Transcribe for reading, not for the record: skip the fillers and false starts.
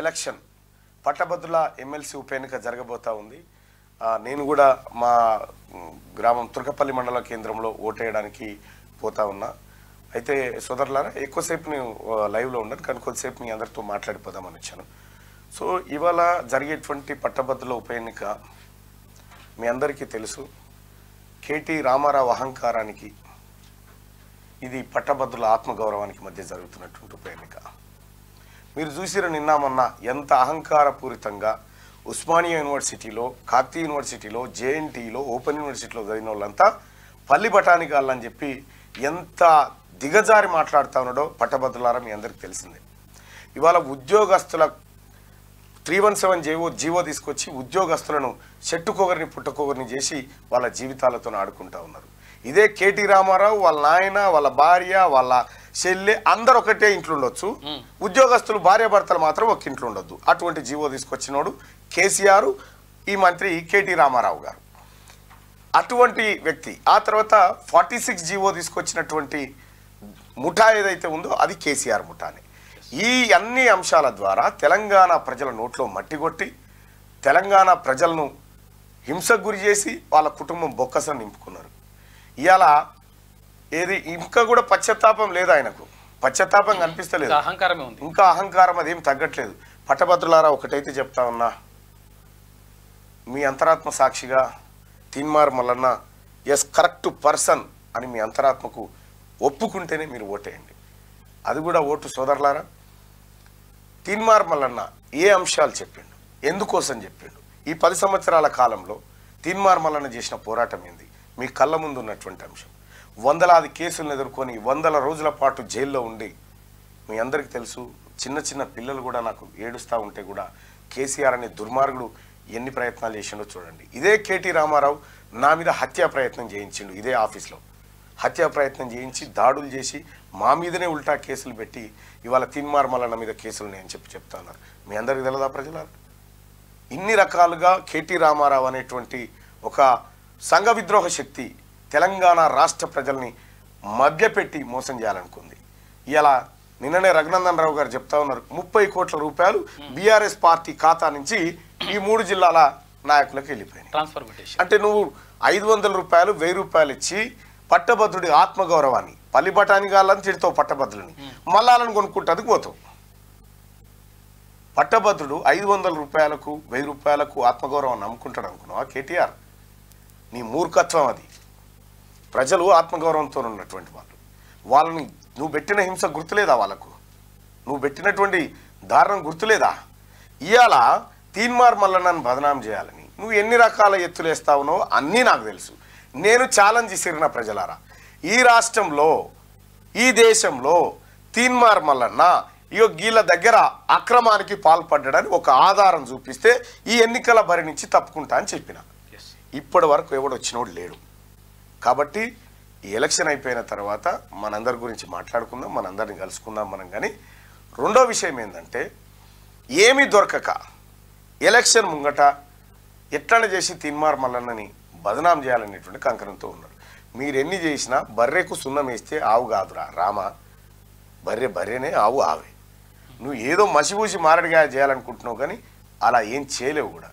Election పట్టభద్రుల MLC ఉప ఎన్నిక జరగబోతా ఉంది. నేను కూడా మా గ్రామం తుర్కపల్లి మండల కేంద్రంలో ఓటేయడానికి పోతా ఉన్నా. అయితే సోదరులారా, ఎక్కువసేపు నేను లైవ్లో ఉన్నాను కానీ కొద్దిసేపు మీ అందరితో మాట్లాడిపోదామని వచ్చాను. సో ఇవాళ జరిగేటువంటి పట్టభద్రుల ఉప ఎన్నిక మీ అందరికీ తెలుసు. కేటీ రామారావు అహంకారానికి, ఇది పట్టభద్రుల ఆత్మగౌరవానికి మధ్య జరుగుతున్నటువంటి ఉప ఎన్నిక. మీరు చూసిరు నిన్న మొన్న ఎంత అహంకారపూరితంగా ఉస్మానియా యూనివర్సిటీలో, కాకతీయ యూనివర్సిటీలో, జేఎన్టీలో, ఓపెన్ యూనివర్సిటీలో చదివిన వాళ్ళంతా పల్లి బఠానీగాళ్ళని చెప్పి ఎంత దిగజారి మాట్లాడుతూ ఉన్నాడో పట్టభద్రులారా మీ అందరికీ తెలిసిందే. ఇవాళ ఉద్యోగస్తుల 317 జీవో తీసుకొచ్చి ఉద్యోగస్తులను చెట్టుకొగరిని పుట్టకొగరిని చేసి వాళ్ళ జీవితాలతో ఆడుకుంటూ ఉన్నారు. ఇదే కేటీ రామారావు వాళ్ళ నాయన, వాళ్ళ భార్య, వాళ్ళ చెల్లె అందరు ఒకటే ఇంట్లో ఉండొచ్చు, ఉద్యోగస్తులు భార్యాభర్తలు మాత్రం ఒక ఇంట్లో ఉండొద్దు. అటువంటి జీవో తీసుకొచ్చినోడు కేసీఆర్, ఈ మంత్రి కేటీ రామారావు గారు. అటువంటి వ్యక్తి. ఆ తర్వాత 46 జీవో తీసుకొచ్చినటువంటి ముఠా ఏదైతే ఉందో అది కేసీఆర్ ముఠానే. ఈ అన్ని అంశాల ద్వారా తెలంగాణ ప్రజల నోట్లో మట్టి కొట్టి, తెలంగాణ ప్రజలను హింసకు గురి చేసి వాళ్ళ కుటుంబం బొక్కసను నింపుకున్నారు. ఇవాళ ఏది ఇంకా కూడా పశ్చాత్తాపం లేదు ఆయనకు, పశ్చాత్తాపం కనిపిస్తలేదు, అహంకారమే ఉంది. ఇంకా అహంకారం అదేం తగ్గట్లేదు. పట్టభద్రులారా ఒకటైతే చెప్తా ఉన్నా, మీ అంతరాత్మ సాక్షిగా Teenmar Mallanna is correct person అని మీ అంతరాత్మకు ఒప్పుకుంటేనే మీరు ఓటేయండి. అది కూడా ఓటు సోదరులారా. తీన్మార్ మల్లన్న ఏ అంశాలు చెప్పిండు, ఎందుకోసం చెప్పిండు, ఈ 10 సంవత్సరాల కాలంలో తీన్మార్ మల్లన్న చేసిన పోరాటం ఏంది మీ కళ్ళ ముందు ఉన్నటువంటి అంశం. వందలాది కేసులను ఎదుర్కొని 100 రోజుల పాటు జైల్లో ఉండి, మీ అందరికీ తెలుసు, చిన్న చిన్న పిల్లలు కూడా నాకు ఏడుస్తూ ఉంటే కూడా కేసీఆర్ అనే దుర్మార్గుడు ఎన్ని ప్రయత్నాలు చేసిండో చూడండి. ఇదే కేటీ రామారావు నా మీద హత్యా ప్రయత్నం చేయించిండు. ఇదే ఆఫీస్లో హత్యా ప్రయత్నం చేయించి దాడులు చేసి మా మీదనే ఉల్టా కేసులు పెట్టి ఇవాళ తీన్మార్ మల్లన్న మీద కేసులు నేను చెప్తా ఉన్నారు. మీ అందరికీ తెలదా ప్రజలారా? ఇన్ని రకాలుగా కేటీ రామారావు అనేటువంటి ఒక సంఘ విద్రోహ శక్తి తెలంగాణ రాష్ట్ర ప్రజల్ని మభ్యపెట్టి మోసం చేయాలనుకుంది. ఇలా నిన్ననే రఘునందన్ రావు గారు చెప్తా ఉన్నారు, 30 కోట్ల రూపాయలు బీఆర్ఎస్ పార్టీ ఖాతా నుంచి ఈ 3 జిల్లాల నాయకులకు వెళ్ళిపోయినాయి. అంటే నువ్వు 500 రూపాయలు 1000 రూపాయలు ఇచ్చి పట్టభద్రుడి ఆత్మగౌరవాన్ని, పల్లి బఠానీగాళ్ళని తిడతావు, పట్టభద్రులని మల్లాలను కొనుక్కుంటుంది పోతావు. పట్టభద్రుడు 500 రూపాయలకు 1000 రూపాయలకు ఆత్మగౌరవాన్ని నమ్ముకుంటాడు అనుకున్నావా కేటీఆర్? నీ మూర్ఖత్వం అది. ప్రజలు ఆత్మగౌరవంతో ఉన్నటువంటి వాళ్ళని నువ్వు పెట్టిన హింస గుర్తులేదా? వాళ్ళకు నువ్వు పెట్టినటువంటి దారుణం గుర్తులేదా? ఇవాళ తీన్మార్ మల్లన్నను బదనాం చేయాలని నువ్వు ఎన్ని రకాల ఎత్తులేస్తావునో అన్నీ నాకు తెలుసు. నేను ఛాలెంజ్ చేసిన ప్రజలారా, ఈ రాష్ట్రంలో, ఈ దేశంలో తీన్మార్ మల్లన్న గీళ్ళ దగ్గర అక్రమానికి పాల్పడ్డాడని ఒక ఆధారం చూపిస్తే ఈ ఎన్నికల బరి నుంచి తప్పుకుంటా అని చెప్పిన. ఇప్పటి వరకు ఎవడొచ్చినోడు లేడు. కాబట్టి ఈ ఎలక్షన్ అయిపోయిన తర్వాత మనందరి గురించి మాట్లాడుకుందాం, మనందరిని కలుసుకుందాం మనం. కానీ రెండో విషయం ఏంటంటే, ఏమీ దొరకక ఎలక్షన్ ముంగట ఎట్లా చేసి తీన్మార్ మల్లన్నని బదనాం చేయాలనేటువంటి కంకణంతో ఉన్నారు. మీరు ఎన్ని చేసినా బర్రెకు సున్నం వేస్తే ఆవు కాదురా రామ, బర్రె బర్రెనే, ఆవు ఆవే. నువ్వు ఏదో మసిపూసి మారడిగా చేయాలనుకుంటున్నావు కానీ అలా ఏం చేయలేవు కూడా.